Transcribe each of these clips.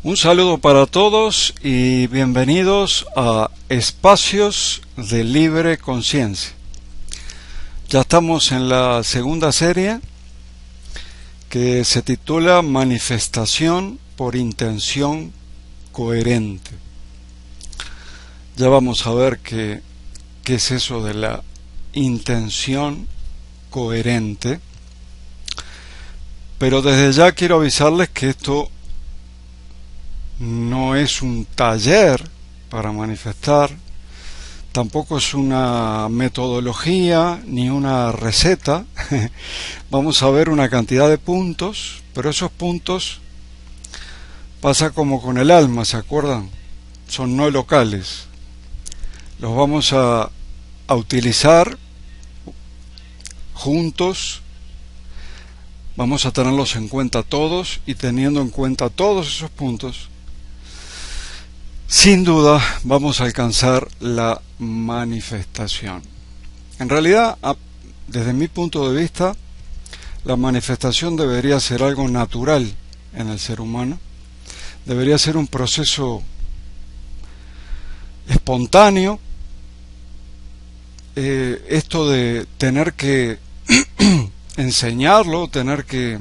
Un saludo para todos y bienvenidos a Espacios de Libre Conciencia. Ya estamos en la segunda serie que se titula Manifestación por Intención Coherente. Ya vamos a ver qué es eso de la intención coherente, pero desde ya quiero avisarles que esto no es un taller para manifestar, tampoco es una metodología ni una receta. Vamos a ver una cantidad de puntos, pero esos puntos pasa como con el alma, ¿se acuerdan? Son no locales. Los vamos a utilizar juntos, vamos a tenerlos en cuenta todos, y teniendo en cuenta todos esos puntos, sin duda vamos a alcanzar la manifestación. En realidad, desde mi punto de vista, la manifestación debería ser algo natural en el ser humano. Debería ser un proceso espontáneo. Esto de tener que enseñarlo, tener que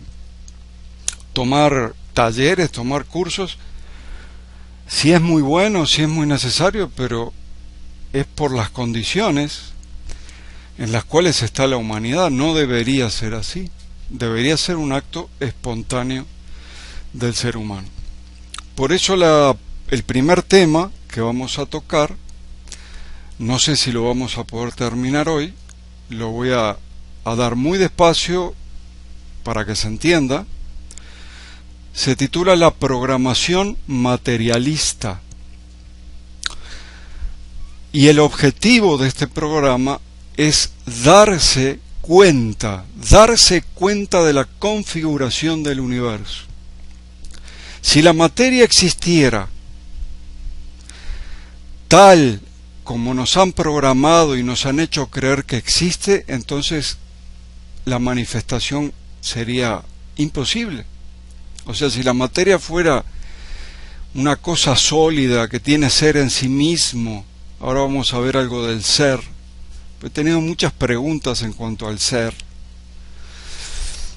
tomar talleres, tomar cursos, sí es muy bueno, sí es muy necesario, pero es por las condiciones en las cuales está la humanidad. No debería ser así. Debería ser un acto espontáneo del ser humano. Por eso el primer tema que vamos a tocar, no sé si lo vamos a poder terminar hoy, lo voy a dar muy despacio para que se entienda. Se titula La programación materialista. Y el objetivo de este programa es darse cuenta de la configuración del universo. Si la materia existiera tal como nos han programado y nos han hecho creer que existe, entonces la manifestación sería imposible. O sea, si la materia fuera una cosa sólida que tiene ser en sí mismo, ahora vamos a ver algo del ser. He tenido muchas preguntas en cuanto al ser.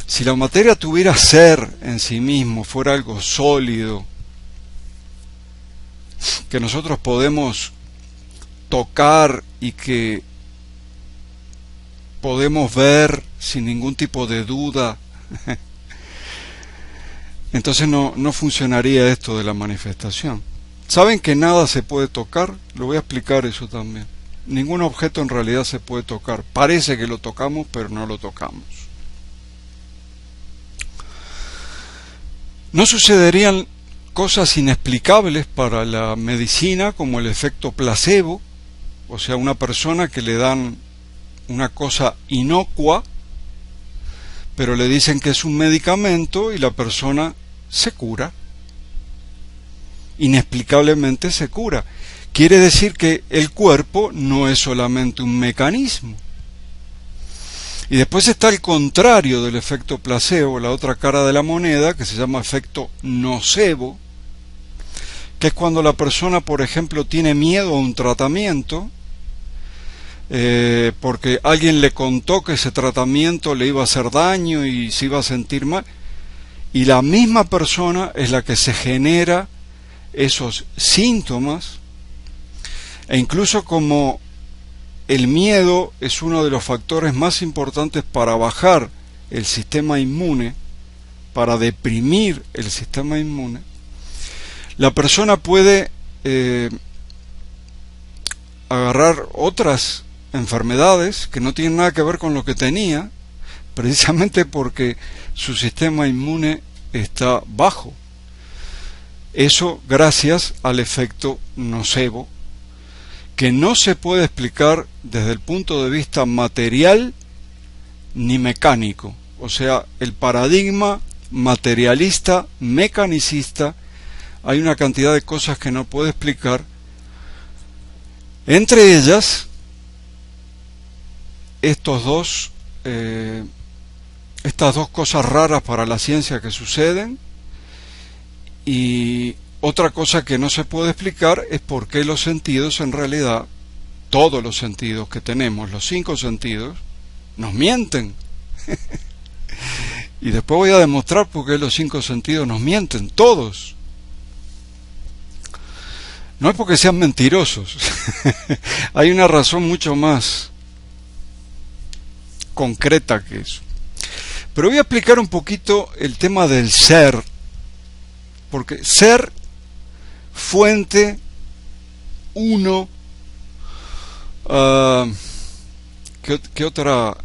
Si la materia tuviera ser en sí mismo, fuera algo sólido, que nosotros podemos tocar y que podemos ver sin ningún tipo de duda, entonces no funcionaría esto de la manifestación. ¿Saben que nada se puede tocar? Lo voy a explicar eso también. Ningún objeto en realidad se puede tocar. Parece que lo tocamos, pero no lo tocamos. No sucederían cosas inexplicables para la medicina, como el efecto placebo, o sea, una persona que le dan una cosa inocua, pero le dicen que es un medicamento y la persona se cura. Inexplicablemente se cura. Quiere decir que el cuerpo no es solamente un mecanismo. Y después está el contrario del efecto placebo, la otra cara de la moneda, que se llama efecto nocebo, que es cuando la persona, por ejemplo, tiene miedo a un tratamiento, porque alguien le contó que ese tratamiento le iba a hacer daño y se iba a sentir mal, y la misma persona es la que se genera esos síntomas. E incluso como el miedo es uno de los factores más importantes para bajar el sistema inmune, para deprimir el sistema inmune, la persona puede agarrar otras enfermedades que no tienen nada que ver con lo que tenía, precisamente porque su sistema inmune está bajo. Eso gracias al efecto nocebo, que no se puede explicar desde el punto de vista material ni mecánico. O sea, el paradigma materialista, mecanicista, hay una cantidad de cosas que no puede explicar. Entre ellas, estos dos, estas dos cosas raras para la ciencia que suceden, y otra cosa que no se puede explicar es por qué los sentidos, en realidad, todos los sentidos que tenemos, los 5 sentidos, nos mienten. Y después voy a demostrar por qué los 5 sentidos nos mienten, todos. No es porque sean mentirosos. Hay una razón mucho más concreta que eso. Pero voy a explicar un poquito el tema del ser. Porque ser, fuente, uno, ¿qué otra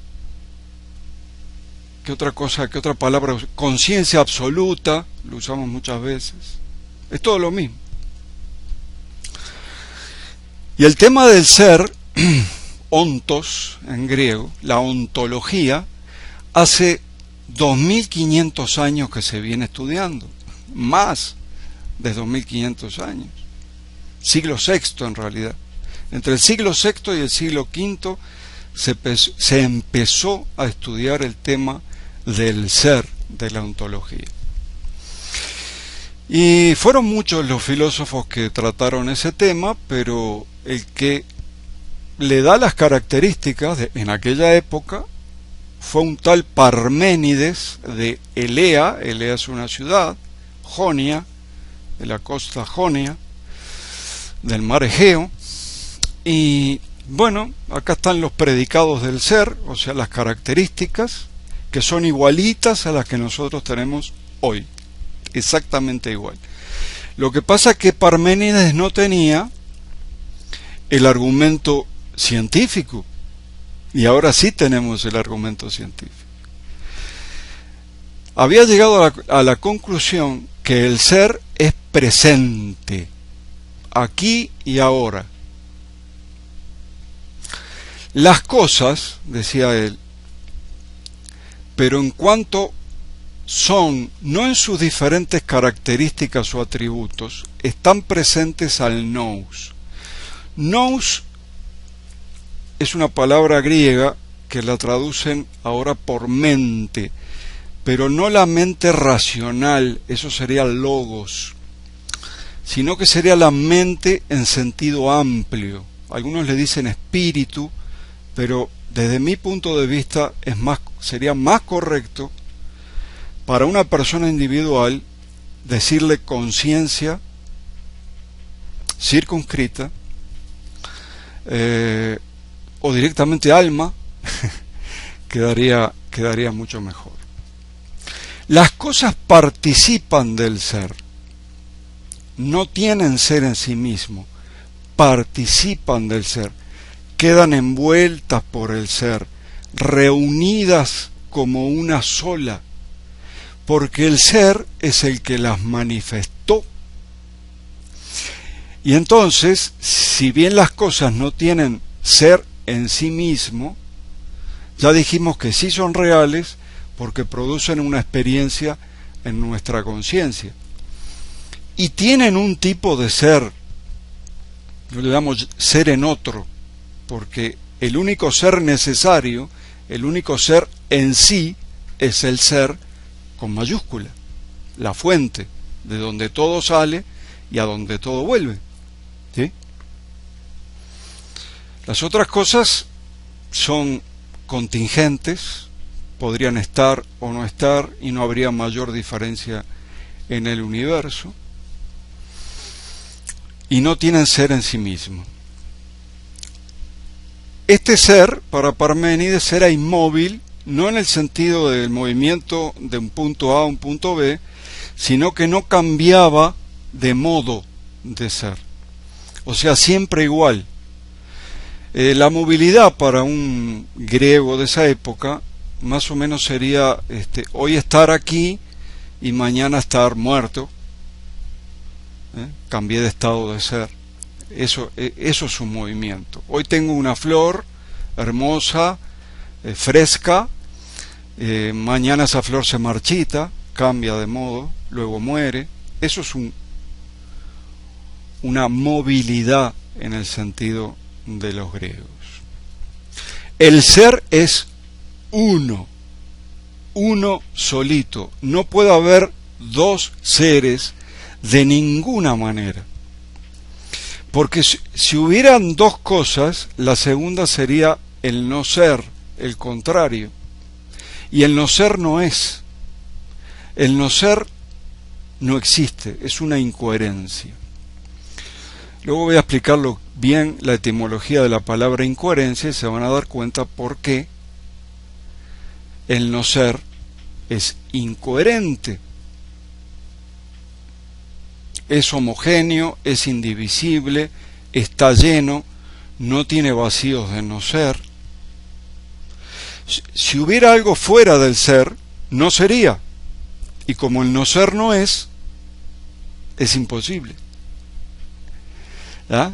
cosa, qué otra palabra? Conciencia absoluta, lo usamos muchas veces. Es todo lo mismo. Y el tema del ser, ontos en griego, la ontología, hace 2500 años que se viene estudiando, más de 2500 años, siglo VI en realidad. Entre el siglo VI y el siglo V se empezó a estudiar el tema del ser, de la ontología. Y fueron muchos los filósofos que trataron ese tema, pero el que le da las características en aquella época fue un tal Parménides de Elea. Elea es una ciudad, Jonia, de la costa jonia, del mar Egeo. Y bueno, acá están los predicados del ser, o sea, las características, que son igualitas a las que nosotros tenemos hoy, exactamente igual. Lo que pasa es que Parménides no tenía el argumento científico, y ahora sí tenemos el argumento científico. Había llegado a la conclusión que el ser es presente, aquí y ahora. Las cosas, decía él, pero en cuanto son, no en sus diferentes características o atributos, están presentes al nous. Nous es una palabra griega que la traducen ahora por mente, pero no la mente racional, eso sería logos, sino que sería la mente en sentido amplio. Algunos le dicen espíritu, pero desde mi punto de vista sería más correcto para una persona individual decirle conciencia circunscrita, o directamente alma. quedaría mucho mejor. Las cosas participan del ser, no tienen ser en sí mismo, participan del ser, quedan envueltas por el ser, reunidas como una sola, porque el ser es el que las manifestó. Y entonces, si bien las cosas no tienen ser en sí mismo, ya dijimos que sí son reales porque producen una experiencia en nuestra conciencia. Y tienen un tipo de ser, yo le llamo ser en otro, porque el único ser necesario, el único ser en sí, es el ser con mayúscula, la fuente, de donde todo sale y a donde todo vuelve. ¿Sí? Las otras cosas son contingentes, podrían estar o no estar y no habría mayor diferencia en el universo, y no tienen ser en sí mismo. Este ser, para Parménides, era inmóvil, no en el sentido del movimiento de un punto A a un punto B, sino que no cambiaba de modo de ser, o sea, siempre igual. La movilidad para un griego de esa época más o menos sería hoy estar aquí y mañana estar muerto. Cambié de estado de ser. Eso es un movimiento. Hoy tengo una flor hermosa, fresca, mañana esa flor se marchita, cambia de modo, luego muere. Eso es una movilidad en el sentido de los griegos. El ser es uno, uno solito. No puede haber dos seres de ninguna manera. Porque si hubieran dos cosas, la segunda sería el no ser, el contrario. Y el no ser no es. El no ser no existe, es una incoherencia. Luego voy a explicarlo bien, la etimología de la palabra incoherencia, y se van a dar cuenta por qué el no ser es incoherente. Es homogéneo, es indivisible, está lleno, no tiene vacíos de no ser. Si hubiera algo fuera del ser, no sería. Y como el no ser no es imposible. ¿Ah?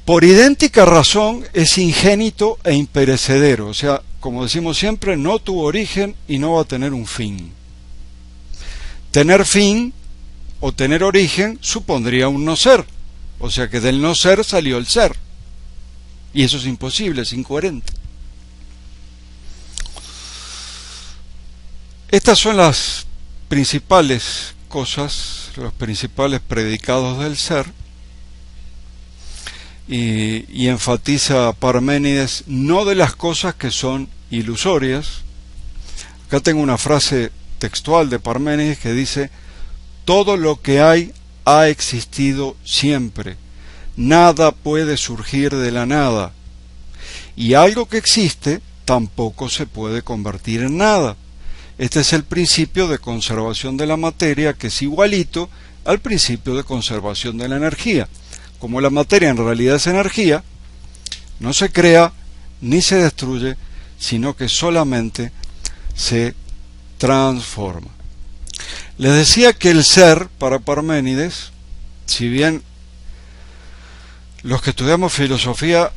Por idéntica razón es ingénito e imperecedero. O sea, como decimos siempre, no tuvo origen y no va a tener un fin. Tener fin o tener origen supondría un no ser. O sea que del no ser salió el ser. Y eso es imposible, es incoherente. Estas son las principales cosas, los principales predicados del ser. Y enfatiza Parménides no de las cosas que son ilusorias. Acá tengo una frase textual de Parménides que dice: todo lo que hay ha existido siempre, nada puede surgir de la nada, y algo que existe tampoco se puede convertir en nada. Este es el principio de conservación de la materia, que es igualito al principio de conservación de la energía. Como la materia en realidad es energía, no se crea ni se destruye, sino que solamente se transforma. Les decía que el ser, para Parménides, si bien los que estudiamos filosofía,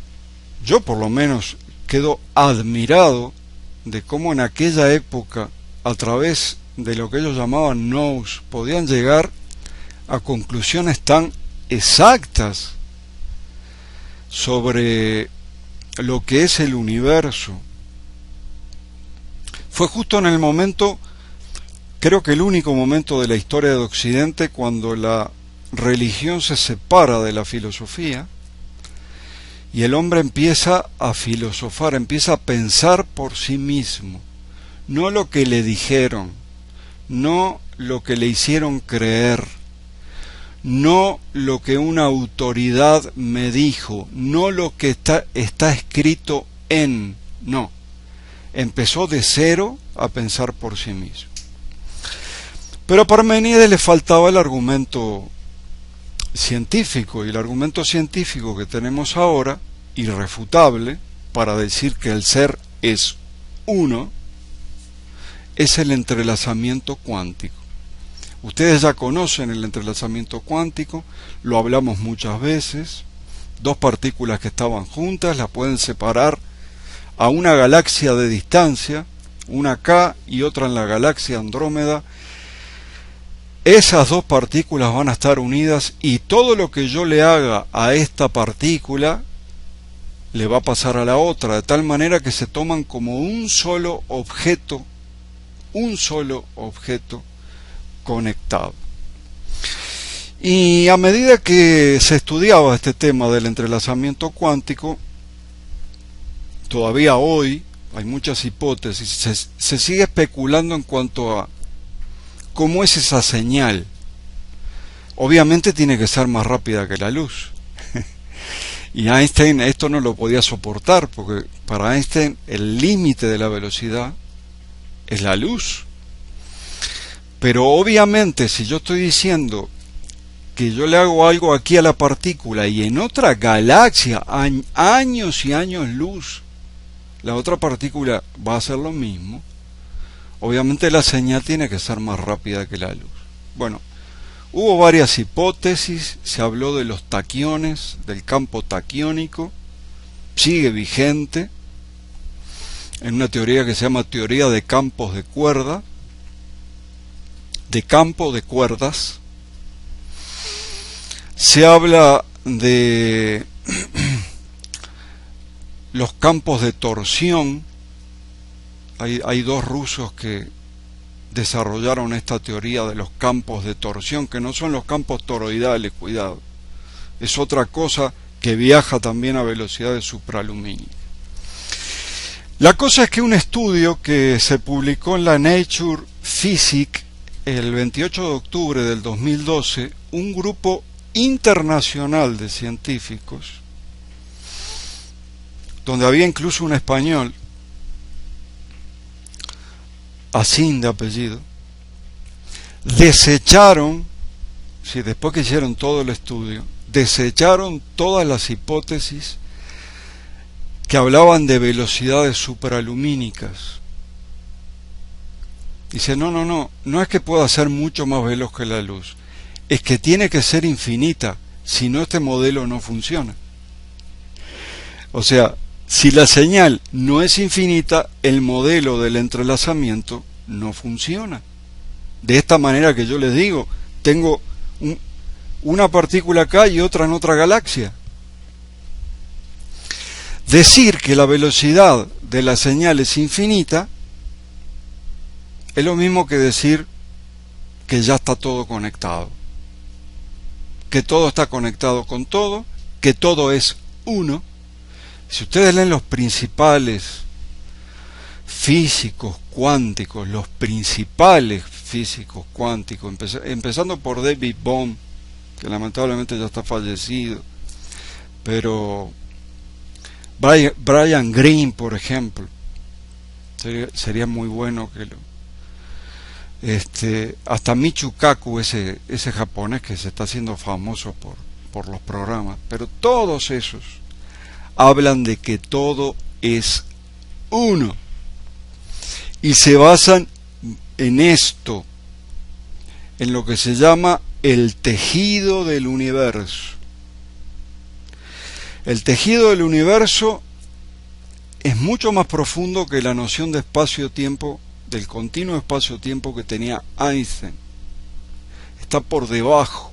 yo por lo menos quedo admirado de cómo en aquella época, a través de lo que ellos llamaban nous, podían llegar a conclusiones tan exactas sobre lo que es el universo. Fue justo en el momento, creo que el único momento de la historia de Occidente, cuando la religión se separa de la filosofía y el hombre empieza a filosofar, empieza a pensar por sí mismo, no lo que le dijeron, no lo que le hicieron creer, no lo que una autoridad me dijo, no lo que está escrito en, no. Empezó de cero a pensar por sí mismo. Pero a Parménides le faltaba el argumento científico, y el argumento científico que tenemos ahora, irrefutable, para decir que el ser es uno, es el entrelazamiento cuántico. Ustedes ya conocen el entrelazamiento cuántico, lo hablamos muchas veces. Dos partículas que estaban juntas las pueden separar a una galaxia de distancia, una acá y otra en la galaxia Andrómeda. Esas dos partículas van a estar unidas y todo lo que yo le haga a esta partícula le va a pasar a la otra, de tal manera que se toman como un solo objeto conectado. Y a medida que se estudiaba este tema del entrelazamiento cuántico, todavía hoy hay muchas hipótesis, se sigue especulando en cuanto a cómo es esa señal. Obviamente tiene que ser más rápida que la luz. Y Einstein esto no lo podía soportar, porque para Einstein el límite de la velocidad es la luz. Pero obviamente si yo estoy diciendo que yo le hago algo aquí a la partícula y en otra galaxia, años y años luz, la otra partícula va a hacer lo mismo, obviamente la señal tiene que ser más rápida que la luz. Bueno, hubo varias hipótesis, se habló de los taquiones, del campo taquiónico, sigue vigente, en una teoría que se llama teoría de campos de cuerda, de campo de cuerdas. Se habla de los campos de torsión. Hay dos rusos que desarrollaron esta teoría de los campos de torsión, que no son los campos toroidales, cuidado. Es otra cosa que viaja también a velocidades supralumínicas. La cosa es que un estudio que se publicó en la Nature Physics el 28 de octubre del 2012, un grupo internacional de científicos, donde había incluso un español, Asín de apellido, desecharon, si después que hicieron todo el estudio, desecharon todas las hipótesis que hablaban de velocidades supralumínicas. Dice, no es que pueda ser mucho más veloz que la luz, es que tiene que ser infinita, si no este modelo no funciona. O sea, si la señal no es infinita, el modelo del entrelazamiento no funciona. De esta manera que yo les digo, tengo una partícula acá y otra en otra galaxia. Decir que la velocidad de la señal es infinita es lo mismo que decir que ya está todo conectado, que todo está conectado con todo, que todo es uno. Si ustedes leen los principales físicos cuánticos, empezando por David Bohm, que lamentablemente ya está fallecido, pero Brian Greene, por ejemplo, sería muy bueno que lo... hasta Michio Kaku, ese japonés que se está haciendo famoso por los programas, pero todos esos hablan de que todo es uno y se basan en esto, en lo que se llama el tejido del universo. El tejido del universo es mucho más profundo que la noción de espacio-tiempo, del continuo espacio-tiempo que tenía Einstein. Está por debajo.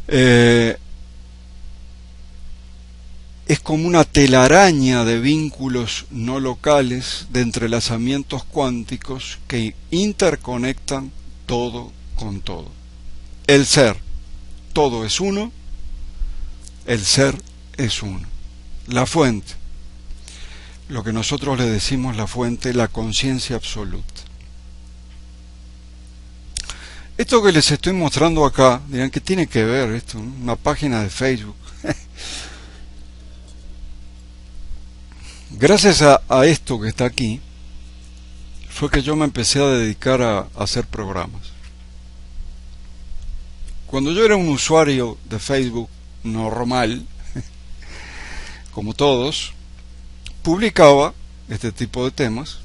Es como una telaraña de vínculos no locales, de entrelazamientos cuánticos que interconectan todo con todo. El ser, todo es uno, el ser es uno. La fuente, lo que nosotros le decimos la fuente, la conciencia absoluta. Esto que les estoy mostrando acá, dirán, ¿qué tiene que ver esto? Una página de Facebook. Gracias a esto que está aquí, fue que yo me empecé a dedicar a hacer programas. Cuando yo era un usuario de Facebook normal, como todos, publicaba este tipo de temas,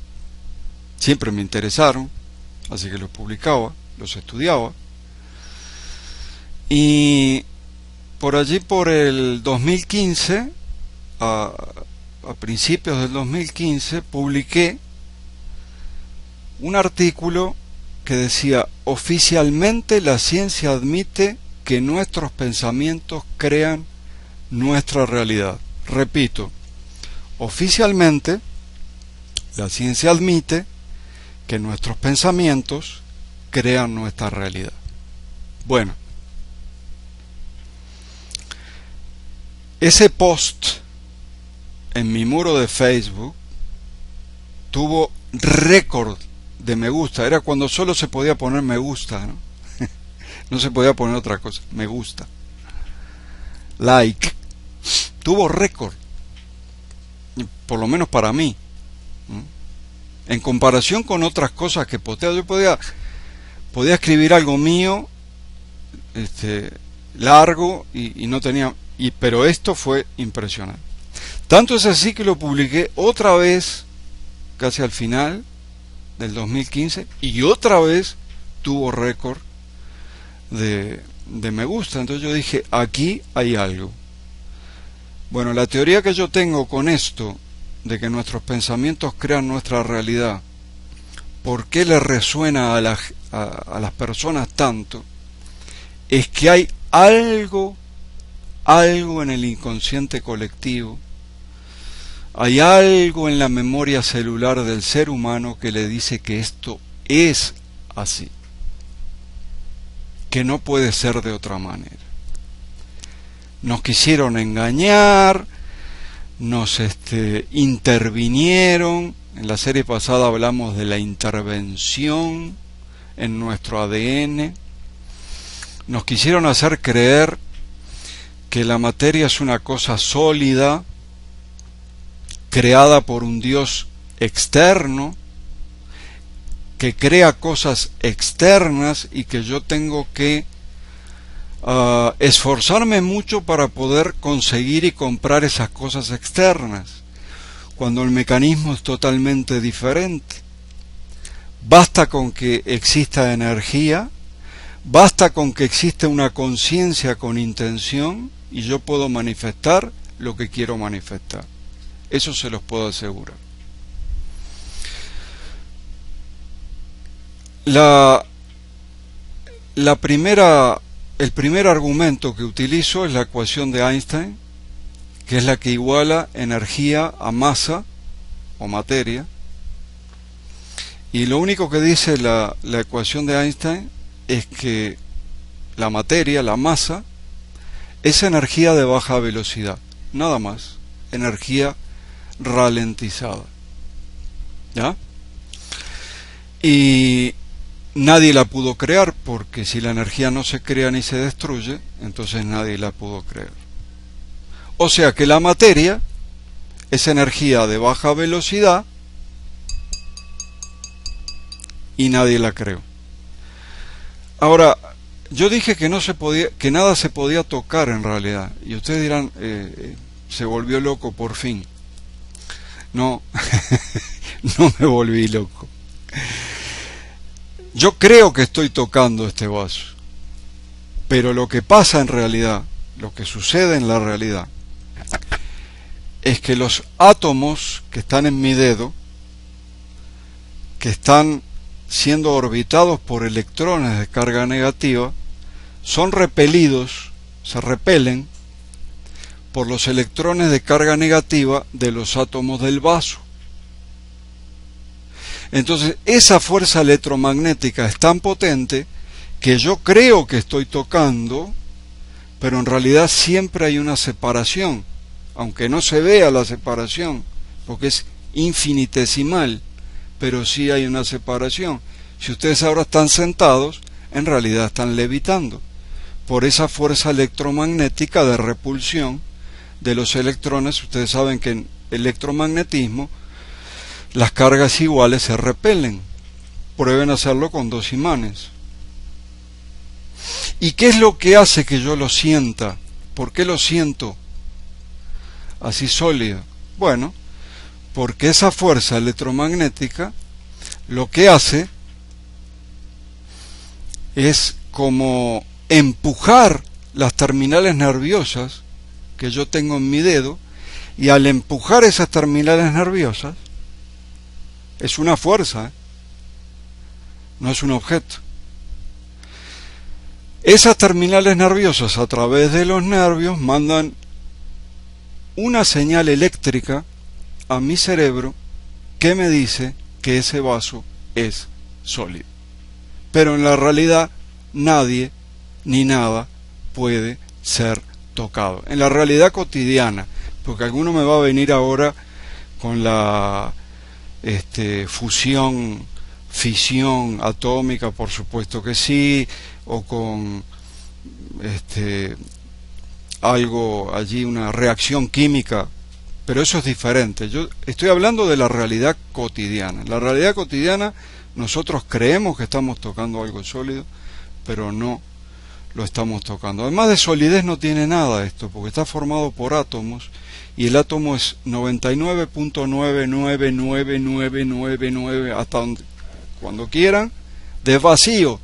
siempre me interesaron, así que los publicaba, los estudiaba, y por allí por el 2015, a principios del 2015, publiqué un artículo que decía: oficialmente la ciencia admite que nuestros pensamientos crean nuestra realidad. Repito, oficialmente la ciencia admite que nuestros pensamientos crean nuestra realidad. Bueno, ese post en mi muro de Facebook tuvo récord de me gusta. Era cuando solo se podía poner me gusta, ¿no? No se podía poner otra cosa. Me gusta, like. Tuvo récord, por lo menos para mí, ¿no? En comparación con otras cosas que posteaba. Yo podía escribir algo mío largo y no tenía, pero esto fue impresionante. Tanto es así que lo publiqué otra vez casi al final del 2015 y otra vez tuvo récord de me gusta. Entonces yo dije, aquí hay algo. Bueno, la teoría que yo tengo con esto de que nuestros pensamientos crean nuestra realidad, ¿por qué le resuena a las personas tanto? Es que hay algo algo en el inconsciente colectivo, hay algo en la memoria celular del ser humano que le dice que esto es así, que no puede ser de otra manera. Nos quisieron engañar, nos intervinieron. En la serie pasada hablamos de la intervención en nuestro ADN. Nos quisieron hacer creer que la materia es una cosa sólida, creada por un Dios externo, que crea cosas externas y que yo tengo que esforzarme mucho para poder conseguir y comprar esas cosas externas, cuando el mecanismo es totalmente diferente. Basta con que exista energía, basta con que exista una conciencia con intención y yo puedo manifestar lo que quiero manifestar. Eso se los puedo asegurar. El primer argumento que utilizo es la ecuación de Einstein, que es la que iguala energía a masa o materia. Y lo único que dice la ecuación de Einstein es que la materia, la masa, es energía de baja velocidad, nada más, energía ralentizada. ¿Ya? Y nadie la pudo crear, porque si la energía no se crea ni se destruye, entonces nadie la pudo crear. O sea que la materia es energía de baja velocidad y nadie la creó. Ahora, yo dije que no se podía, que nada se podía tocar en realidad, y ustedes dirán, se volvió loco por fin. No, no me volví loco. Yo creo que estoy tocando este vaso, pero lo que pasa en realidad, lo que sucede en la realidad, es que los átomos que están en mi dedo, que están siendo orbitados por electrones de carga negativa, son repelidos, se repelen por los electrones de carga negativa de los átomos del vaso. Entonces, esa fuerza electromagnética es tan potente que yo creo que estoy tocando, pero en realidad siempre hay una separación, aunque no se vea la separación, porque es infinitesimal, pero sí hay una separación. Si ustedes ahora están sentados, en realidad están levitando, por esa fuerza electromagnética de repulsión de los electrones. Ustedes saben que en electromagnetismo las cargas iguales se repelen. Prueben hacerlo con dos imanes. ¿Y qué es lo que hace que yo lo sienta? ¿Por qué lo siento así sólido? Bueno, porque esa fuerza electromagnética lo que hace es como empujar las terminales nerviosas que yo tengo en mi dedo, y al empujar esas terminales nerviosas, es una fuerza, no es un objeto. Esas terminales nerviosas a través de los nervios mandan una señal eléctrica a mi cerebro que me dice que ese vaso es sólido. Pero en la realidad nadie ni nada puede ser tocado. En la realidad cotidiana, porque alguno me va a venir ahora con la fisión atómica, por supuesto que sí, o con algo allí, una reacción química, pero eso es diferente. Yo estoy hablando de la realidad cotidiana. En la realidad cotidiana nosotros creemos que estamos tocando algo sólido, pero no lo estamos tocando. Además de solidez no tiene nada esto, porque está formado por átomos, y el átomo es 99.999999 hasta donde, cuando quieran, de vacío.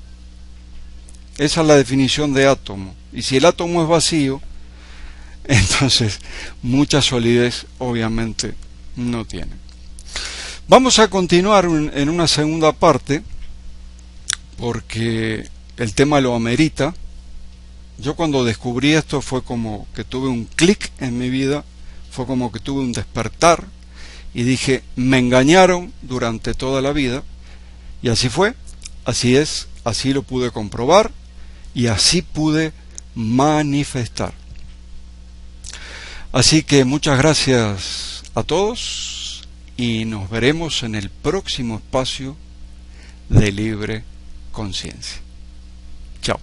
Esa es la definición de átomo. Y si el átomo es vacío, entonces mucha solidez obviamente no tiene. Vamos a continuar en una segunda parte, porque el tema lo amerita, Yo cuando descubrí esto fue como que tuve un clic en mi vida, fue como que tuve un despertar y dije, me engañaron durante toda la vida, y así fue, así es, así lo pude comprobar y así pude manifestar. Así que muchas gracias a todos y nos veremos en el próximo espacio de Libre Conciencia. Chao.